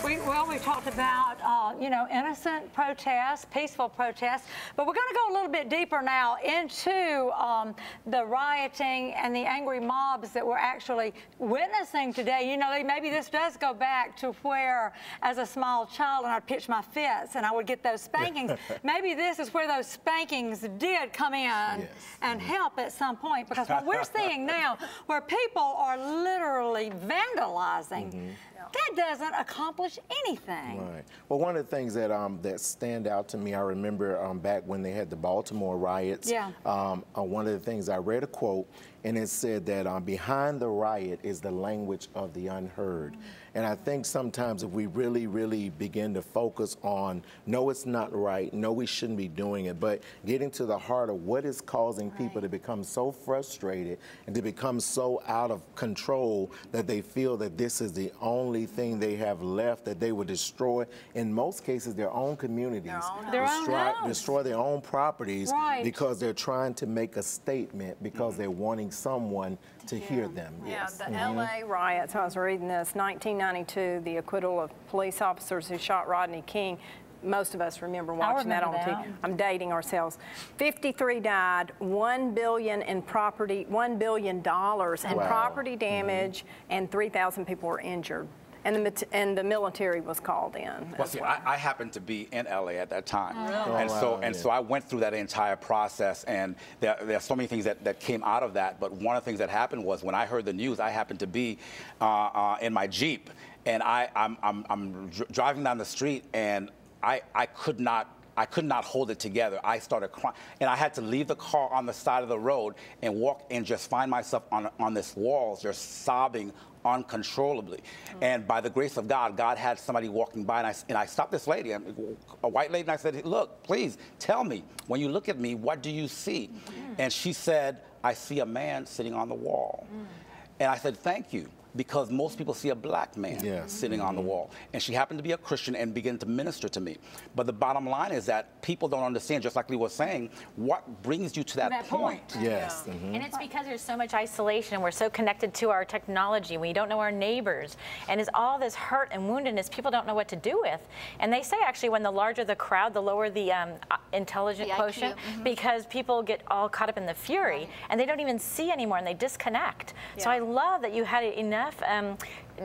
We talked about, you know, innocent protests, peaceful protests, but we're going to go a little bit deeper now into the rioting and the angry mobs that we're actually witnessing today. You know, maybe this does go back to where, as a small child, and I'd pitch my fits and I would get those spankings. Maybe this is where those spankings did come in and help at some point, because what we're seeing now, where people are literally vandalizing, that doesn't accomplish anything. Right. Well, one of the things that that stand out to me, I remember back when they had the Baltimore riots. One of the things, I read a quote, and it said that behind the riot is the language of the unheard. And I think sometimes if we really, really begin to focus on, no, it's not right, no, we shouldn't be doing it, but getting to the heart of what is causing people to become so frustrated and to become so out of control that they feel that this is the only thing they have left, that they would destroy, in most cases, their own communities, destroy their own properties, because they're trying to make a statement, because they're wanting someone to hear them. The LA riots, I was reading this, 1992, the acquittal of police officers who shot Rodney King. Most of us remember watching that on TV. I'm dating ourselves. 53 died, $1 billion in property, $1 billion in property damage, and 3,000 people were injured. And the military was called in. Well, see, I happened to be in LA at that time, and so I went through that entire process, and there are so many things that came out of that. But one of the things that happened was, when I heard the news, I happened to be in my Jeep, and I'm driving down the street, and I could not hold it together. I started crying, and I had to leave the car on the side of the road and walk and just find myself on this wall, just sobbing uncontrollably. And by the grace of God, God had somebody walking by, and I stopped this lady, a white lady, and I said, look, please tell me, when you look at me, what do you see? And she said, I see a man sitting on the wall. And I said, thank you, because most people see a black man sitting on the wall. And she happened to be a Christian and began to minister to me. But the bottom line is that people don't understand, just like Lee was saying, what brings you to that point. And it's because there's so much isolation, and we're so connected to our technology. We don't know our neighbors. And it's all this hurt and woundedness people don't know what to do with. And they say, actually, when the larger the crowd, the lower the intelligent quotient, because people get all caught up in the fury, and they don't even see anymore, and they disconnect. So I love that you had enough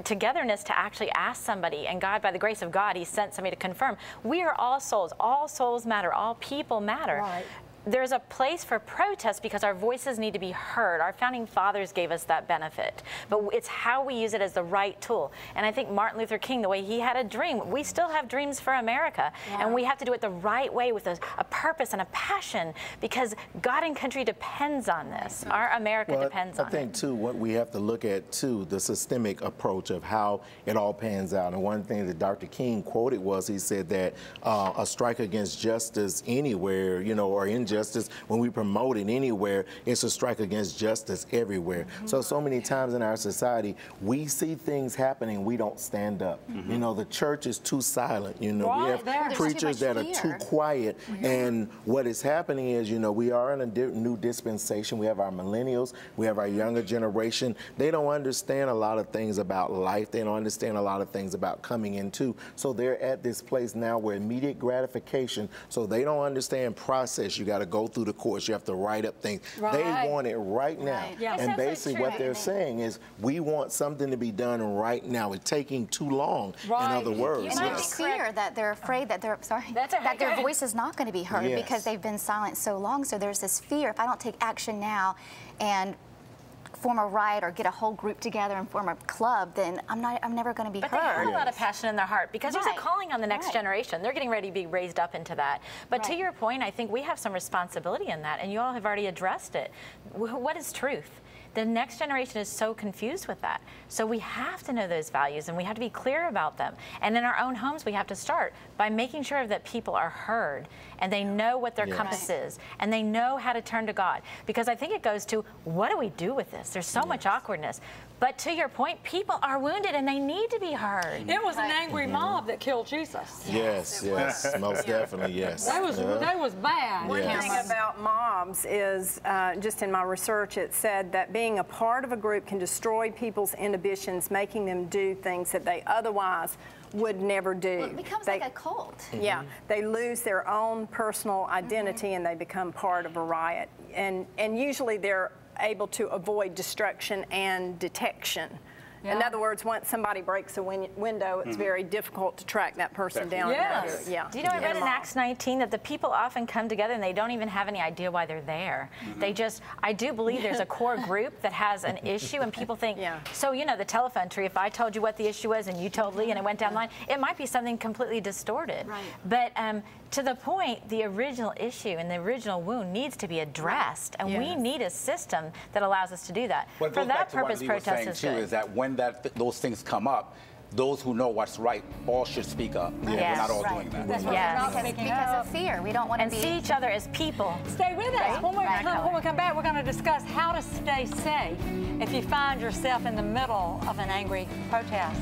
togetherness to actually ask somebody, and God, by the grace of God, he sent somebody to confirm. We are all souls matter, all people matter. There's a place for protest because our voices need to be heard. Our founding fathers gave us that benefit, but it's how we use it as the right tool. And I think Martin Luther King, the way he had a dream, we still have dreams for America, and we have to do it the right way with a purpose and a passion, because God and country depends on this. Our America depends on it. I think, too, what we have to look at, too, the systemic approach of how it all pans out. And one thing that Dr. King quoted was, he said that a strike against justice anywhere, you know, or injustice, when we promote it anywhere, it's a strike against justice everywhere. So many times in our society, we see things happening, we don't stand up. You know, the church is too silent. You know, we have preachers that are too quiet. And what is happening is, you know, we are in a new dispensation. We have our millennials, we have our younger generation. They don't understand a lot of things about life. They don't understand a lot of things about coming into. So they're at this place now where immediate gratification, so they don't understand process. You got to go through the course. You have to write up things. They want it right now. And basically what they're saying is, we want something to be done right now. It's taking too long, in other words. And I fear that they're afraid that that their voice is not going to be heard because they've been silent so long. So there's this fear, if I don't take action now and form a riot or get a whole group together and form a club, then I'm never going to be heard. But they have a lot of passion in their heart, because there's a calling on the next generation. They're getting ready to be raised up into that. But to your point, I think we have some responsibility in that, and you all have already addressed it. What is truth? The next generation is so confused with that. So we have to know those values, and we have to be clear about them. And in our own homes, we have to start by making sure that people are heard, and they know what their compass is, and they know how to turn to God. Because I think it goes to, what do we do with this? There's so much awkwardness. But to your point, people are wounded, and they need to be heard. It was an angry mob that killed Jesus. Yes, most definitely, That was bad. One thing about mobs is, just in my research, it said that being a part of a group can destroy people's inhibitions, making them do things that they otherwise would never do. Well, it becomes like a cult. Yeah, they lose their own personal identity and they become part of a riot. And usually they're able to avoid destruction and detection. Yeah. In other words, once somebody breaks a window, it's very difficult to track that person down. Yes. Yeah. Do you know, I read in Acts 19 that the people often come together and they don't even have any idea why they're there. They just, I do believe there's a core group that has an issue and people think, so, you know, the telephone tree, if I told you what the issue was and you told Lee and it went down the line, it might be something completely distorted. Right. But to the point, the original issue and the original wound needs to be addressed, and we need a system that allows us to do that. Well, for that purpose, protest is good. Is that when those things come up, those who know what's right all should speak up. We're not all doing that. Because of fear. We don't want to see each other as people. Stay with us. When we come back, we're going to discuss how to stay safe if you find yourself in the middle of an angry protest.